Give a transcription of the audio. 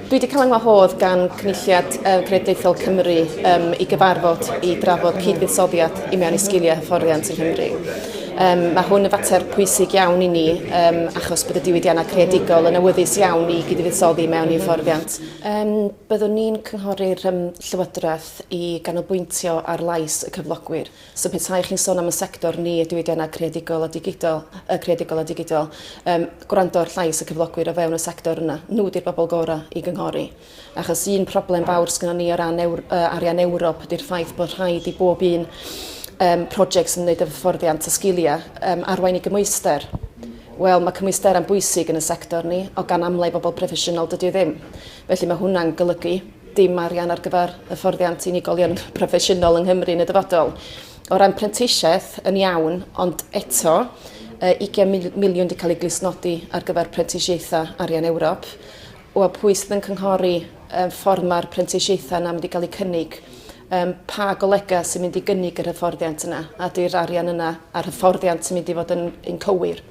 Dwi wedi cael yngwahodd gan Cynulliad Cenedlaethol Cymru i gyfarfod i drafod cydfuddsoddiad i mewn i sgiliau hyfforddiant yng Nghymru. Mae hwn yn fater pwysig iawn i ni achos bod y diwydiannau creadigol yn awyddus iawn i gydfuddsoddi mewn i hyfforddiant. Byddwn ni'n cynghori'r Llywodraeth i ganolbwyntio ar lais y cyflogwyr. So petai chi'n sôn am y sector ni, y diwydiannau creadigol a digidol, gwrando'r llais y cyflogwyr o fewn y sector yna. Nhw di'r bobl gorau i gynghori. Achos un problem fawr sgynnon ni o ran arian Ewrop ydy'r ffaith bod rhaid i bob un prosiect sy'n wneud efo hyfforddiant a sgiliau arwain i gymwyster. Wel, mae cymwystera'n bwysig yn y sector ni, o gan amlau bobl proffesiynol dydy o ddim. Felly mae hwnna'n golygu dim arian ar gyfer hyfforddiant unigolion proffesiynol yng Nghymru yn y dyfodol. O ran prentisiaeth yn iawn, ond eto, 20 miliwn wedi cael ei glusnodi ar gyfer prentisiaethau arian Ewrop. O pwy sydd yn cynghori ffordd mae'r prentisiaethau yna wedi cael ei cynnig, pa golega sy'n mynd i gynnig yr hyfforddiant yna, a di'r arian yna a'r hyfforddiant sy'n mynd i fod yn cywir.